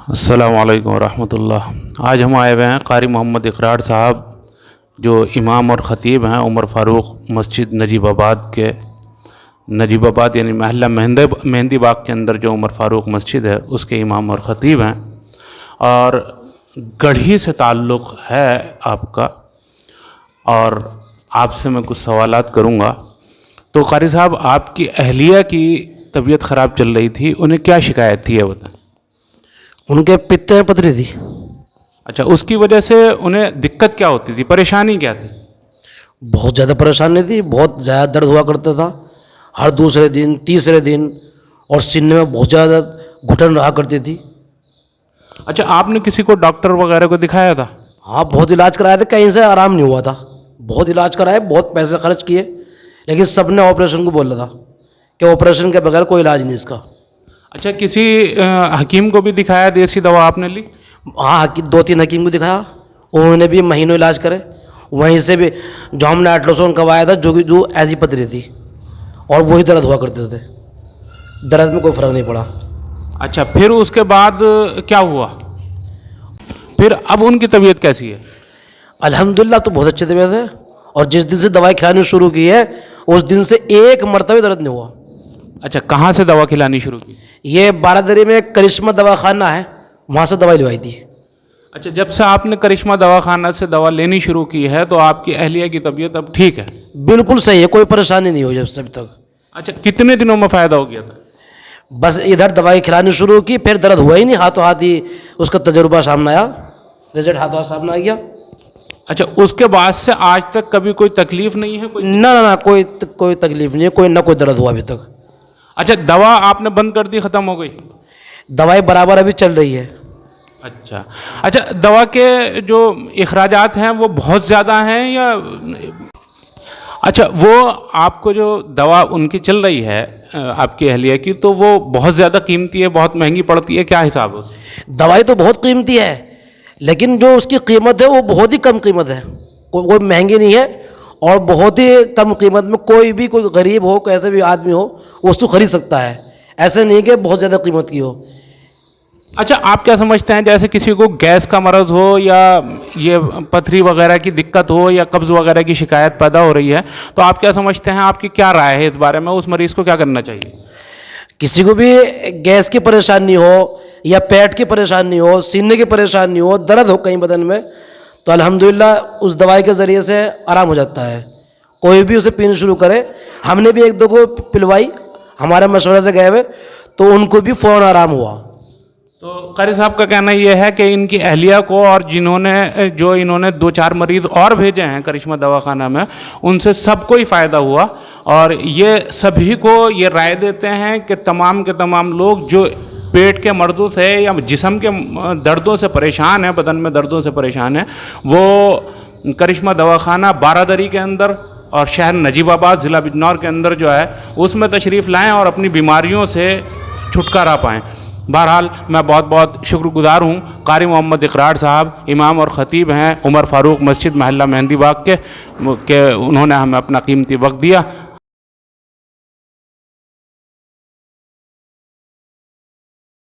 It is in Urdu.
السلام علیکم ورحمۃ اللہ۔ آج ہم آئے ہوئے ہیں قاری محمد اقرار صاحب، جو امام اور خطیب ہیں عمر فاروق مسجد نجیب آباد کے، نجیب آباد یعنی محلہ مہندی باغ کے اندر جو عمر فاروق مسجد ہے اس کے امام اور خطیب ہیں، اور گڑھی سے تعلق ہے آپ کا، اور آپ سے میں کچھ سوالات کروں گا۔ تو قاری صاحب، آپ کی اہلیہ کی طبیعت خراب چل رہی تھی، انہیں کیا شکایت تھی یہ بتائیں؟ ان کے پتے میں پتھری تھی۔ اچھا، اس کی وجہ سے انہیں دقت کیا ہوتی تھی، پریشانی کیا تھی؟ بہت زیادہ پریشانی تھی، بہت زیادہ درد ہوا کرتا تھا ہر دوسرے دن تیسرے دن، اور سینے میں بہت زیادہ گھٹن رہا کرتی تھی۔ اچھا، آپ نے کسی کو ڈاکٹر وغیرہ کو دکھایا تھا؟ ہاں، بہت علاج کرایا تھا، کہیں سے آرام نہیں ہوا تھا، بہت علاج کرائے، بہت پیسے خرچ کیے، لیکن سب نے آپریشن کو بولا تھا کہ آپریشن کے بغیر کوئی علاج نہیں اس کا۔ اچھا، کسی حکیم کو بھی دکھایا، دیسی دوا آپ نے لی؟ ہاں، 2-3 حکیم کو دکھایا، انہوں نے بھی مہینوں علاج کرے، وہیں سے بھی جو ہم نے الٹراساؤنڈ کروایا تھا جو ایسی پتھری تھی، اور وہی درد ہوا کرتے تھے، درد میں کوئی فرق نہیں پڑا۔ اچھا، پھر اس کے بعد کیا ہوا؟ پھر اب ان کی طبیعت کیسی ہے؟ الحمدللہ تو بہت اچھی طبیعت ہے، اور جس دن سے دوائی کھلانی شروع کی ہے اس دن سے ایک مرتبہ درد نہیں ہوا۔ اچھا، کہاں سے دوا کھلانی شروع کی؟ یہ بارادری میں کرشمہ دوا خانہ ہے، وہاں سے دوائی لوائی تھی۔ اچھا، جب سے آپ نے کرشمہ دوا خانہ سے دوا لینی شروع کی ہے تو آپ کی اہلیہ کی طبیعت اب ٹھیک ہے؟ بالکل صحیح ہے، کوئی پریشانی نہیں ہوئی جب سے ابھی تک۔ اچھا، کتنے دنوں میں فائدہ ہو گیا تھا؟ بس ادھر دوائی کھلانی شروع کی، پھر درد ہوا ہی نہیں، ہاتھوں ہاتھ ہی اس کا تجربہ سامنے آیا، رزلٹ ہاتھوں ہاتھ سامنے آ گیا۔ اچھا، اس کے بعد سے آج تک کبھی کوئی تکلیف نہیں ہے؟ نہ کوئی تکلیف نہیں ہے، نہ کوئی درد ہوا ابھی تک۔ اچھا، دوا آپ نے بند کر دی، ختم ہو گئی؟ دوائی برابر ابھی چل رہی ہے۔ اچھا، دوا کے جو اخراجات ہیں وہ بہت زیادہ ہیں یا؟ اچھا، وہ آپ کو جو دوا ان کی چل رہی ہے آپ کی اہلیہ کی، تو وہ بہت زیادہ قیمتی ہے، بہت مہنگی پڑتی ہے، کیا حساب ہے؟ دوائی تو بہت قیمتی ہے، لیکن جو اس کی قیمت ہے وہ بہت ہی کم قیمت ہے، کوئی مہنگی نہیں ہے، اور بہت ہی کم قیمت میں کوئی غریب ہو، کیسے بھی آدمی ہو وہ اس کو خرید سکتا ہے، ایسے نہیں کہ بہت زیادہ قیمت کی ہو۔ اچھا، آپ کیا سمجھتے ہیں، جیسے کسی کو گیس کا مرض ہو یا یہ پتھری وغیرہ کی دقت ہو یا قبض وغیرہ کی شکایت پیدا ہو رہی ہے، تو آپ کیا سمجھتے ہیں، آپ کی کیا رائے ہے اس بارے میں، اس مریض کو کیا کرنا چاہیے؟ کسی کو بھی گیس کی پریشانی ہو یا پیٹ کی پریشانی ہو، سینے کی پریشانی ہو، درد ہو کہیں بدن میں، تو الحمدللہ اس دوائی کے ذریعے سے آرام ہو جاتا ہے۔ کوئی بھی اسے پینی شروع کرے، ہم نے بھی 1-2 کو پلوائی، ہمارے مشورے سے گئے ہوئے، تو ان کو بھی فوراً آرام ہوا۔ تو قاری صاحب کا کہنا یہ ہے کہ ان کی اہلیہ کو، اور انہوں نے 2-4 مریض اور بھیجے ہیں کرشمہ دواخانہ میں، ان سے سب کو ہی فائدہ ہوا، اور یہ سبھی کو یہ رائے دیتے ہیں کہ تمام کے تمام لوگ جو پیٹ کے مردوں سے یا جسم کے دردوں سے پریشان ہیں، بدن میں دردوں سے پریشان ہیں، وہ کرشمہ دواخانہ بارادری کے اندر اور شہر نجیب آباد ضلع بجنور کے اندر جو ہے اس میں تشریف لائیں اور اپنی بیماریوں سے چھٹکارا پائیں۔ بہرحال میں بہت بہت شکر گزار ہوں قاری محمد اقرار صاحب، امام اور خطیب ہیں عمر فاروق مسجد محلہ مہندی باغ کے، کہ انہوں نے ہمیں اپنا قیمتی وقت دیا۔